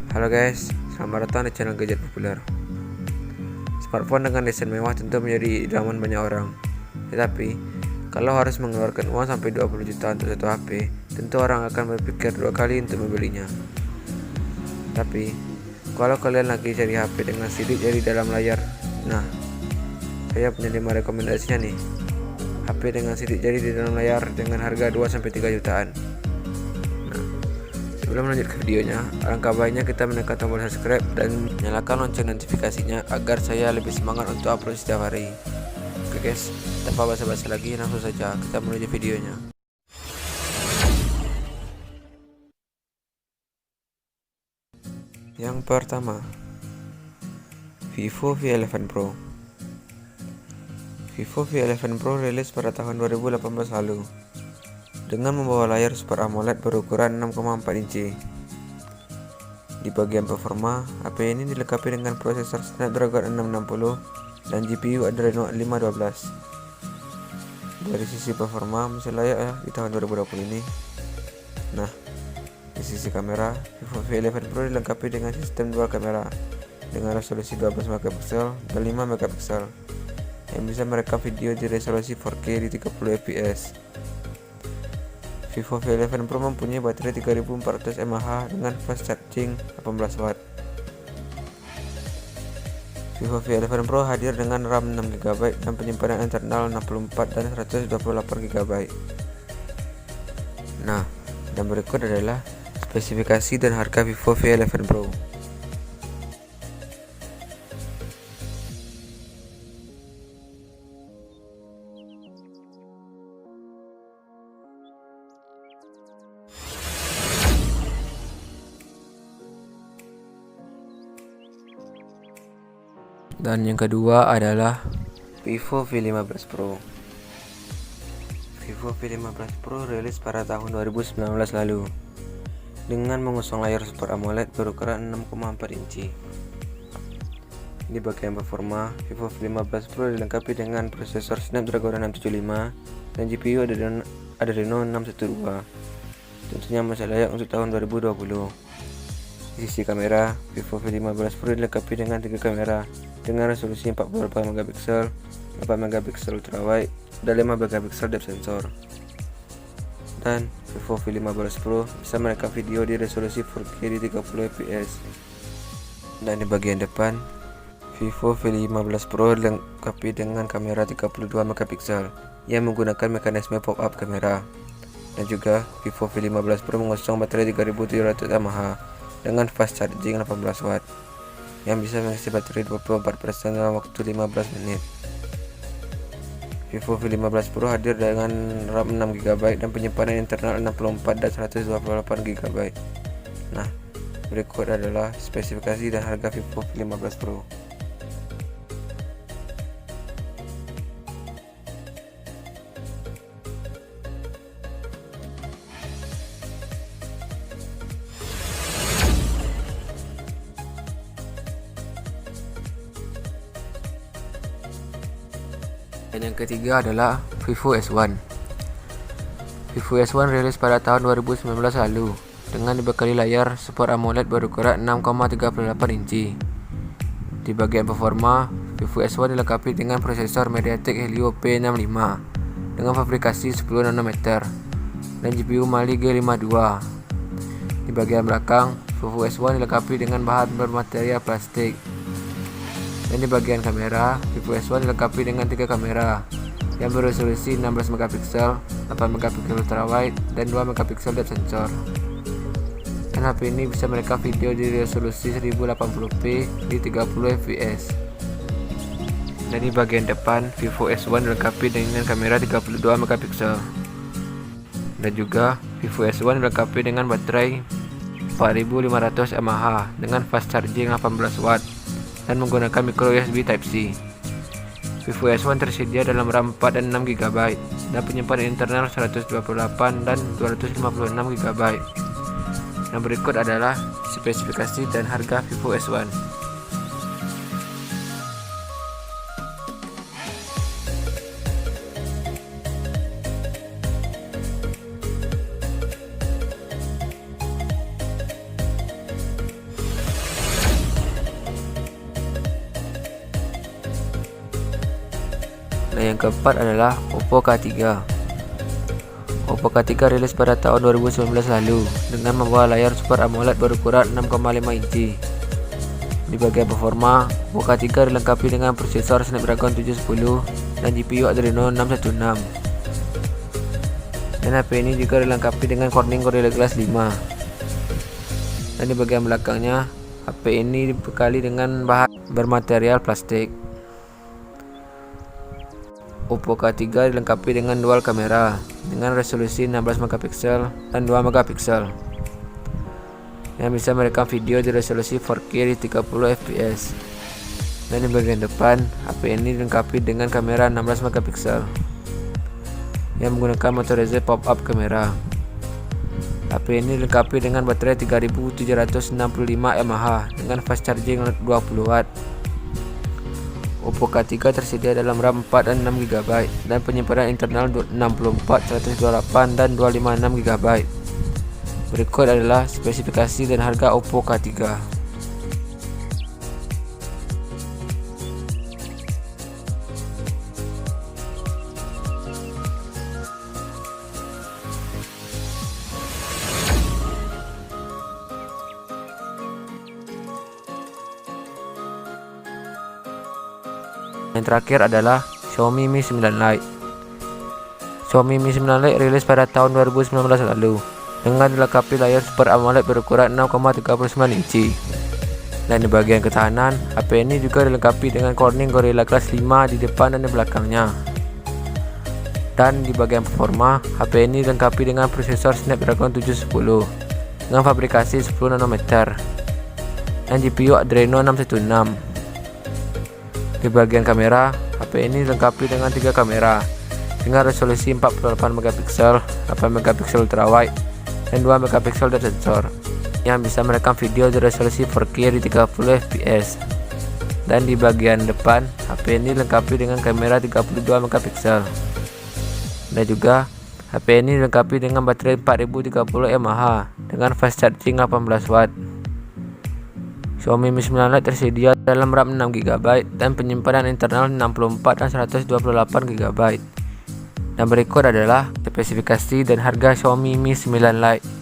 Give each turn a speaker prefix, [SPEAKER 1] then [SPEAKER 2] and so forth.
[SPEAKER 1] Halo guys, selamat datang di channel Gadget Populer. Smartphone dengan desain mewah tentu menjadi idaman banyak orang. Tetapi, kalau harus mengeluarkan uang sampai 20 juta untuk satu HP, tentu orang akan berpikir dua kali untuk membelinya. Tapi, kalau kalian lagi cari HP dengan sidik jari dalam layar, nah, saya punya 5 rekomendasinya nih. HP dengan sidik jari di dalam layar dengan harga 2-3 jutaan. Sebelum lanjut ke videonya, alangkah baiknya kita menekan tombol subscribe dan nyalakan lonceng notifikasinya agar saya lebih semangat untuk upload setiap hari. Oke guys, tanpa basa-basi lagi, langsung saja kita menuju videonya. Yang pertama, Vivo V11 Pro. Vivo V11 Pro rilis pada tahun 2018 lalu dengan membawa layar Super AMOLED berukuran 6,4 inci. Di bagian performa, HP ini dilengkapi dengan prosesor Snapdragon 660 dan GPU Adreno 512. Dari sisi performa, masih layak ya di tahun 2020 ini. Nah, di sisi kamera, Vivo V11 Pro dilengkapi dengan sistem dual kamera dengan resolusi 12 megapiksel dan 5 megapiksel yang bisa merekam video di resolusi 4K di 30 fps. Vivo V11 Pro mempunyai baterai 3400 mAh dengan fast charging 18 watt. Vivo V11 Pro hadir dengan RAM 6GB dan penyimpanan internal 64 dan 128GB. Nah, dan berikut adalah spesifikasi dan harga Vivo V11 Pro. Dan yang kedua adalah Vivo V15 Pro. Vivo V15 Pro rilis pada tahun 2019 lalu dengan mengusung layar Super AMOLED berukuran 6,4 inci. Di bagian performa, Vivo V15 Pro dilengkapi dengan prosesor Snapdragon 675 dan GPU Adreno 612. Tentunya masih layak untuk tahun 2020. Di sisi kamera, Vivo V15 Pro dilengkapi dengan 3 kamera dengan resolusi 48 megapiksel, 8 megapiksel ultrawide, dan 5 megapiksel depth sensor. Dan Vivo V15 Pro bisa merekam video di resolusi 4K di 30 fps. Dan di bagian depan, Vivo V15 Pro dilengkapi dengan kamera 32 megapiksel yang menggunakan mekanisme pop-up kamera. Dan juga Vivo V15 Pro mengusung baterai 3700 mAh dengan fast charging 18 watt yang bisa mengisi baterai 24% dalam waktu 15 menit. Vivo V15 Pro hadir dengan RAM 6GB dan penyimpanan internal 64 dan 128GB. Nah, berikut adalah spesifikasi dan harga Vivo V15 Pro. Dan yang ketiga adalah Vivo S1. Vivo S1 rilis pada tahun 2019 lalu dengan dibekali layar Super AMOLED berukuran 6,38 inci. Di bagian performa, Vivo S1 dilengkapi dengan prosesor MediaTek Helio P65 dengan fabrikasi 10 nanometer dan GPU Mali G52. Di bagian belakang, Vivo S1 dilengkapi dengan bahan bermaterial plastik. Dan di bagian kamera, Vivo S1 dilengkapi dengan 3 kamera yang beresolusi 16 megapiksel, 8 megapiksel ultrawide, dan 2 megapiksel depth sensor. Dan HP ini bisa merekam video di resolusi 1080p di 30 fps. Dan di bagian depan, Vivo S1 dilengkapi dengan kamera 32 megapiksel. Dan juga Vivo S1 dilengkapi dengan baterai 4500 mAh dengan fast charging 18 watt dan menggunakan micro USB Type-C. Vivo S1 tersedia dalam RAM 4 dan 6GB dan penyimpanan internal 128 dan 256GB. Yang berikut adalah spesifikasi dan harga Vivo S1. yang keempat adalah Oppo K3. Oppo K3 rilis pada tahun 2019 lalu dengan membawa layar Super AMOLED berukuran 6,5 inci. Di bagian performa, Oppo K3 dilengkapi dengan prosesor Snapdragon 710 dan GPU Adreno 616. Dan HP ini juga dilengkapi dengan Corning Gorilla Glass 5. Dan di bagian belakangnya, HP ini dibekali dengan bahan bermaterial plastik. Oppo K3 dilengkapi dengan dual kamera dengan resolusi 16 megapiksel dan 2 megapiksel yang bisa merekam video di resolusi 4K di 30 fps. Dan di bagian depan, HP ini dilengkapi dengan kamera 16 megapiksel yang menggunakan motorized pop-up kamera. HP ini dilengkapi dengan baterai 3765 mAh dengan fast charging 20 watt. Oppo K3 tersedia dalam RAM 4 dan 6 GB dan penyimpanan internal 64, 128 dan 256 GB. Berikut adalah spesifikasi dan harga Oppo K3. Yang terakhir adalah Xiaomi Mi 9 Lite. Xiaomi Mi 9 Lite rilis pada tahun 2019 lalu dengan dilengkapi layar Super AMOLED berukuran 6,39 inci. Dan di bagian ketahanan, HP ini juga dilengkapi dengan Corning Gorilla Glass 5 di depan dan di belakangnya. Dan di bagian performa, HP ini dilengkapi dengan prosesor Snapdragon 710 dengan fabrikasi 10 nanometer dan GPU Adreno 616. Di bagian kamera, HP ini dilengkapi dengan 3 kamera dengan resolusi 48 megapiksel, 8 megapiksel ultrawide, dan 2 megapiksel dari sensor yang bisa merekam video di resolusi 4K di 30 fps. Dan di bagian depan, HP ini dilengkapi dengan kamera 32 megapiksel. Dan juga HP ini dilengkapi dengan baterai 4030 mAh dengan fast charging 18 watt. Xiaomi Mi 9 Lite tersedia dalam RAM 6 GB dan penyimpanan internal 64 dan 128 GB. Dan berikut adalah spesifikasi dan harga Xiaomi Mi 9 Lite.